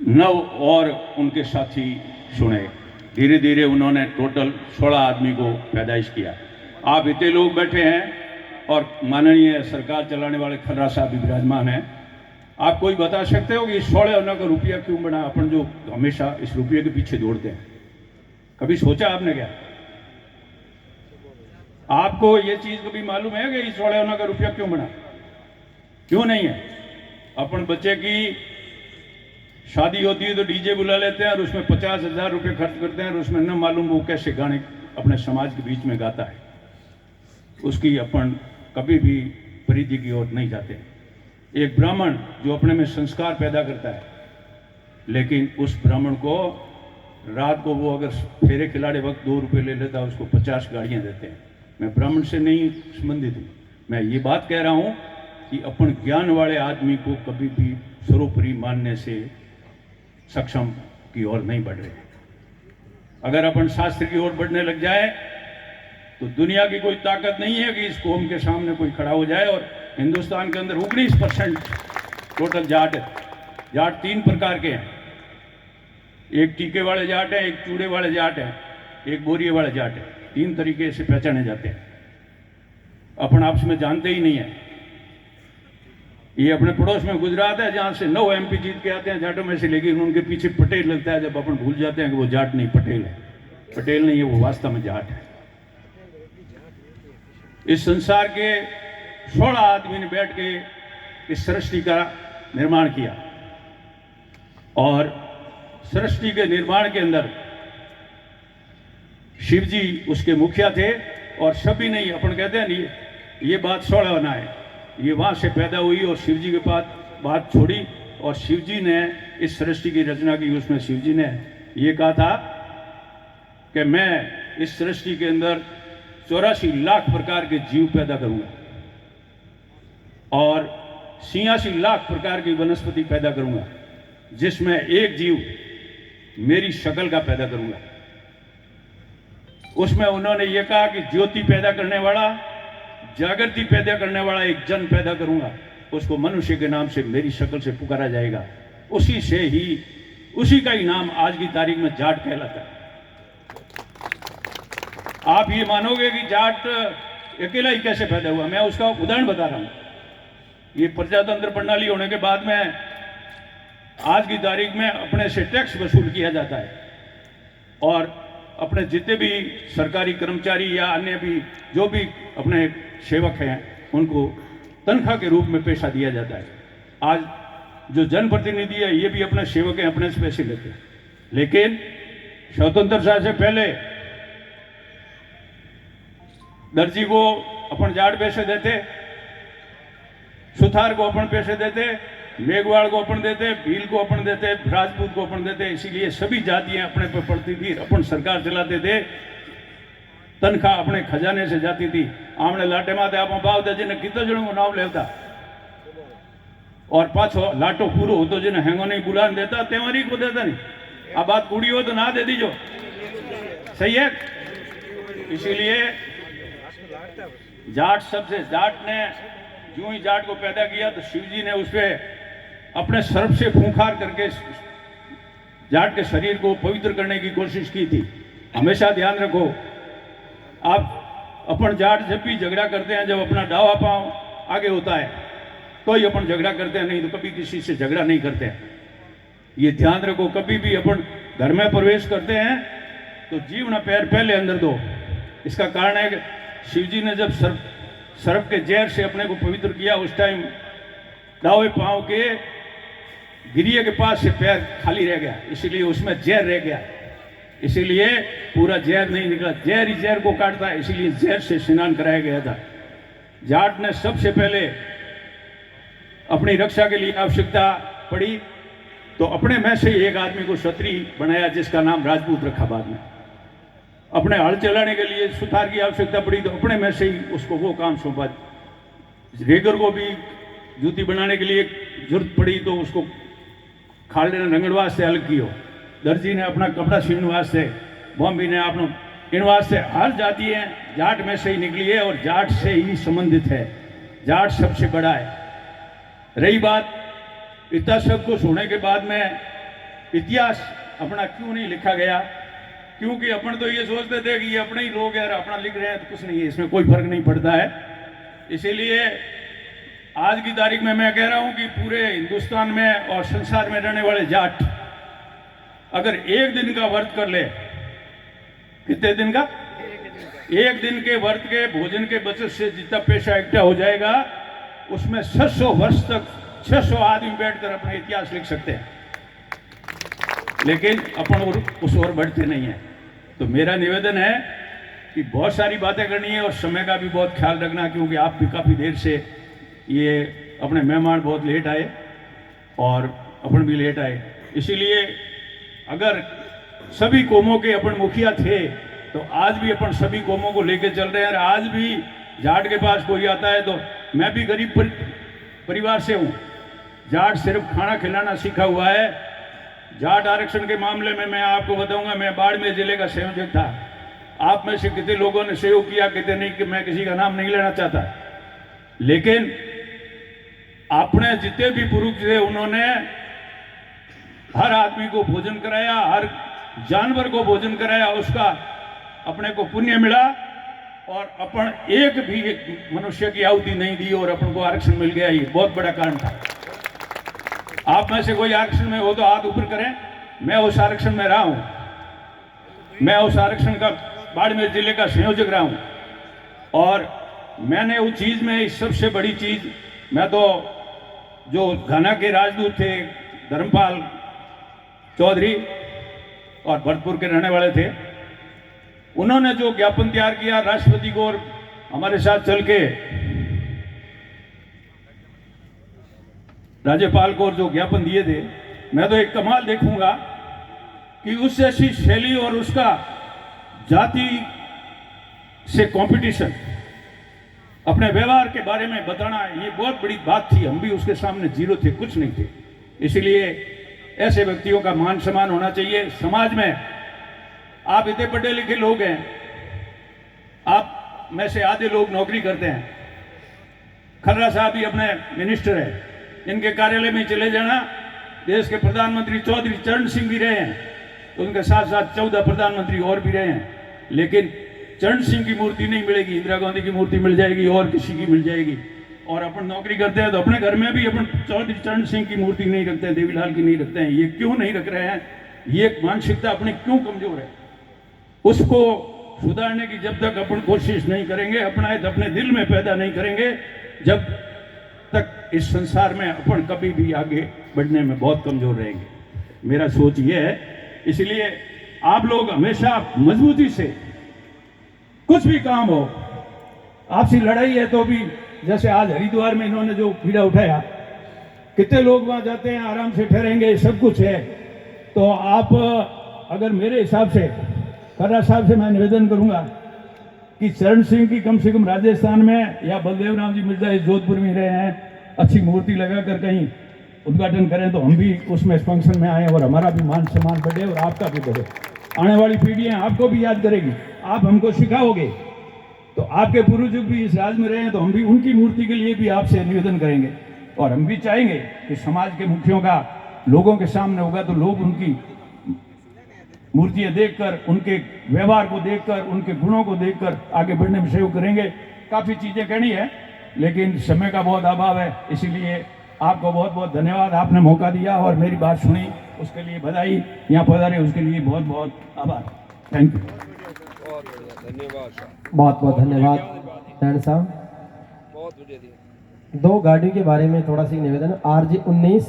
9 और उनके साथी चुने। धीरे धीरे उन्होंने टोटल 16 आदमी को पैदाइश किया। आप इतने लोग बैठे हैं और माननीय सरकार चलाने वाले खर्रा साहब भी विराजमान हैं। आप कोई बता सकते हो कि 16 होने का रुपया क्यों बना? अपन जो हमेशा इस रुपये के पीछे दौड़ते हैं, कभी सोचा आपने क्या? आपको ये चीज कभी मालूम है कि 16 होने का रुपया क्यों बना? क्यों नहीं है? अपन बच्चे की शादी होती है तो डीजे बुला लेते हैं और उसमें 50,000 रुपये खर्च करते हैं और उसमें न मालूम वो कैसे गाने अपने समाज के बीच में गाता है। उसकी अपन कभी भी परिधि की ओर नहीं जाते। एक ब्राह्मण जो अपने में संस्कार पैदा करता है, लेकिन उस ब्राह्मण को रात को वो अगर फेरे खिलाड़े वक्त 2 रुपये ले लेता है, उसको 50 गाड़ियाँ देते हैं। मैं ब्राह्मण से नहीं संबंधित हूँ, मैं ये बात कह रहा हूँ कि अपन ज्ञान वाले आदमी को कभी भी सर्वोपरि मानने से सक्षम की ओर नहीं बढ़ रहे। अगर अपन शास्त्र की ओर बढ़ने लग जाए तो दुनिया की कोई ताकत नहीं है कि इस कौम के सामने कोई खड़ा हो जाए। और हिंदुस्तान के अंदर 19% टोटल जाट है। जाट 3 प्रकार के हैं, एक टीके वाले जाट हैं, एक चूड़े वाले जाट हैं, एक बोरिए वाले जाट हैं। 3 तरीके से पहचाने जाते हैं। अपन आपस में जानते ही नहीं है। ये अपने पड़ोस में गुजरात है जहां से 9 MP जीत के आते हैं जाटों में से, लेकिन उनके पीछे पटेल लगता है। जब अपन भूल जाते हैं कि वो जाट नहीं पटेल है, पटेल नहीं है, वो वास्तव में जाट है। इस संसार के 16 आदमी ने बैठ के इस सृष्टि का निर्माण किया और सृष्टि के निर्माण के अंदर शिव जी उसके मुखिया थे। और सभी नहीं, अपन कहते हैं नहीं ये बात 16 होना है, ये वहां से पैदा हुई और शिव जी के पास बात छोड़ी और शिव जी ने इस सृष्टि की रचना की। उसमें शिव जी ने ये कहा था कि मैं इस सृष्टि के अंदर 84 लाख प्रकार के जीव पैदा करूंगा और 86 लाख प्रकार की वनस्पति पैदा करूंगा, जिसमें एक जीव मेरी शक्ल का पैदा करूंगा। उसमें उन्होंने ये कहा कि ज्योति पैदा करने वाला, जागृति पैदा करने वाला एक जन पैदा करूंगा, उसको मनुष्य के नाम से मेरी शक्ल से पुकारा जाएगा। उसी से ही, उसी का ही नाम आज की तारीख में जाट कहलाता है। आप ये मानोगे कि जाट अकेला ही कैसे पैदा हुआ? मैं उसका उदाहरण बता रहा हूं। ये प्रजातंत्र प्रणाली होने के बाद में आज की तारीख में अपने से टैक्स वसूल किया जाता है और अपने जितने भी सरकारी कर्मचारी या अन्य भी जो भी अपने सेवक हैं उनको तनख्वाह के रूप में पैसा दिया जाता है। आज जो जनप्रतिनिधि है ये भी अपने सेवक हैं, अपने से पैसे लेते हैं। लेकिन स्वतंत्रता से पहले दर्जी को अपन जाट पैसे देते, सुथार को अपन पैसे देते, मेघवाड़ को अपन देते, भील को अपन देते, राजपूत को अपन देते। इसीलिए सभी जातियां अपने पर पड़ती थी, अपन सरकार चलाते थे, तनख्वाह अपने खजाने से जाती थी। आमने लाटे माते आप भाव दे जिन्हें कितने जनों को नाम लेता और पाछो लाटो पूरो हो तो जिन्हें हैंगो नहीं बुलान देता, तेवारी को देता नहीं। अब बात कूड़ी हो तो ना दे दीजो, सही है। इसीलिए जाट सबसे, जाट ने यूं ही जाट को पैदा किया तो शिवजी ने उस पर अपने सर्प से खूंखार करके जाट के शरीर को पवित्र करने की कोशिश की थी। हमेशा ध्यान रखो, आप अपन जाट जब भी झगड़ा करते हैं, जब अपना दावा पांव आगे होता है तो ही अपन झगड़ा करते हैं, नहीं तो कभी किसी से झगड़ा नहीं करते हैं। ये ध्यान रखो, कभी भी अपन घर में प्रवेश करते हैं तो जीव ना पैर पहले अंदर दो। इसका कारण है कि शिवजी ने जब सर्प के जहर से अपने को पवित्र किया, उस टाइम दावे पांव के गिरिये के पास से पैर खाली रह गया, इसीलिए उसमें जहर रह गया। इसीलिए पूरा जहर नहीं निकला, जहर ही जहर को काटता है, इसीलिए जहर से स्नान कराया गया था। जाट ने सबसे पहले अपनी रक्षा के लिए आवश्यकता पड़ी तो अपने में से एक आदमी को क्षत्रिय बनाया, जिसका नाम राजपूत रखा। बाद में अपने हल चलाने के लिए सुथार की आवश्यकता पड़ी तो अपने में से ही उसको वो काम सौंपा। रेगर को भी जूती बनाने के लिए जरूरत पड़ी तो उसको खालने रंगण वास्ते अलग कियो, दर्जी ने अपना कपड़ा सीने वास्ते, बॉम्बे ने अपना इन वास्ते। हर जाति है जाट में से ही निकली है और जाट से ही संबंधित है। जाट सबसे बड़ा है। रही बात इतना सब कुछ होने के बाद में इतिहास अपना क्यों नहीं लिखा गया? क्योंकि अपन तो ये सोचते थे कि ये अपने ही लोग यार, अपना लिख रहे हैं तो कुछ नहीं है, इसमें कोई फर्क नहीं पड़ता है। इसीलिए आज की तारीख में मैं कह रहा हूं कि पूरे हिंदुस्तान में और संसार में रहने वाले जाट अगर एक दिन का व्रत कर ले, कितने दिन का? एक दिन के व्रत के भोजन के बचत से जितना पैसा इकट्ठा हो जाएगा, उसमें 600 वर्ष तक 600 आदमी बैठकर अपना इतिहास लिख सकते हैं। लेकिन अपन उस ओर बढ़ते नहीं है। तो मेरा निवेदन है कि बहुत सारी बातें करनी है और समय का भी बहुत ख्याल रखना, क्योंकि आप भी काफ़ी देर से ये अपने मेहमान बहुत लेट आए और अपन भी लेट आए। इसीलिए अगर सभी कौमों के अपन मुखिया थे तो आज भी अपन सभी कौमों को लेकर चल रहे हैं। और आज भी जाट के पास कोई आता है तो, मैं भी गरीब परिवार से हूँ, जाट सिर्फ खाना खिलाना सीखा हुआ है। जाट आरक्षण के मामले में मैं आपको बताऊंगा, मैं बाड़मेर जिले का संयोजक था। आप में से कितने लोगों ने सहयोग किया, कितने नहीं, कि मैं किसी का नाम नहीं लेना चाहता, लेकिन आपने जितने भी पुरुष थे उन्होंने हर आदमी को भोजन कराया, हर जानवर को भोजन कराया, उसका अपने को पुण्य मिला और अपन एक भी मनुष्य की आहुति नहीं दी और अपन को आरक्षण मिल गया। ये बहुत बड़ा कारण था। आप में से कोई आरक्षण में हो तो हाथ ऊपर करें। मैं उस आरक्षण में रहा हूं, मैं उस आरक्षण का बाड़मेर जिले का संयोजक रहा हूं और मैंने उस चीज में सबसे बड़ी चीज, मैं तो जो घाना के राजदूत थे धर्मपाल चौधरी और भरतपुर के रहने वाले थे, उन्होंने जो ज्ञापन तैयार किया राष्ट्रपति को और हमारे साथ चल के राज्यपाल को और जो ज्ञापन दिए थे, मैं तो एक कमाल देखूंगा कि उस ऐसी शैली और उसका जाति से कंपटीशन, अपने व्यवहार के बारे में बताना, ये बहुत बड़ी बात थी। हम भी उसके सामने जीरो थे, कुछ नहीं थे। इसलिए ऐसे व्यक्तियों का मान सम्मान होना चाहिए समाज में। आप इतने पढ़े लिखे लोग हैं, आप में से आधे लोग नौकरी करते हैं। खर्रा साहब भी अपने मिनिस्टर है, इनके कार्यालय में चले जाना, देश के प्रधानमंत्री चौधरी चरण सिंह भी रहे हैं, उनके साथ साथ 14 प्रधानमंत्री और भी रहे हैं, लेकिन चरण सिंह की मूर्ति नहीं मिलेगी, इंदिरा गांधी की मूर्ति मिल जाएगी और किसी की मिल जाएगी। और अपन नौकरी करते हैं तो अपने घर में भी अपन चौधरी चरण सिंह की मूर्ति नहीं रखते हैं, देवीलाल की नहीं रखते हैं। ये क्यों नहीं रख रहे हैं? ये मानसिकता अपनी क्यों कमजोर है? उसको सुधारने की जब तक अपन कोशिश नहीं करेंगे, अपना अपने दिल में पैदा नहीं करेंगे, जब तक इस संसार में अपन कभी भी आगे बढ़ने में बहुत कमजोर रहेंगे। मेरा सोच ये है। इसलिए आप लोग हमेशा मजबूती से, कुछ भी काम हो, आपसी लड़ाई है तो भी, जैसे आज हरिद्वार में इन्होंने जो पीड़ा उठाया, कितने लोग वहां जाते हैं, आराम से ठहरेंगे, सब कुछ है। तो आप अगर मेरे हिसाब से, खर्रा साहब से मैं निवेदन करूंगा कि चरण सिंह की कम से कम राजस्थान में, या बलदेव राम जी मिर्जा इस जोधपुर में रहे हैं, अच्छी मूर्ति लगाकर कहीं उद्घाटन करें तो हम भी उसमें फंक्शन में आए और हमारा भी मान सम्मान बढ़े और आपका भी बढ़े। आने वाली पीढ़ियां आपको भी याद करेगी, आप हमको सिखाओगे, तो आपके पूर्वज भी इस राज में रहे हैं तो हम भी उनकी मूर्ति के लिए भी आपसे निवेदन करेंगे। और हम भी चाहेंगे कि समाज के मुखियों का लोगों के सामने होगा तो लोग उनकी मूर्तियां देखकर, उनके व्यवहार को देखकर, उनके गुणों को देखकर आगे बढ़ने में सहयोग करेंगे। काफ़ी चीज़ें कहनी है लेकिन समय का बहुत अभाव है, इसीलिए आपको बहुत बहुत धन्यवाद। आपने मौका दिया और मेरी बात सुनी, उसके लिए बधाई। यहाँ पधारे उसके लिए बहुत बहुत आभार। Thank you. बहुत बहुत धन्यवाद डैन साहब। 2 गाड़ियों के बारे में थोड़ा सा निवेदन। RJ 19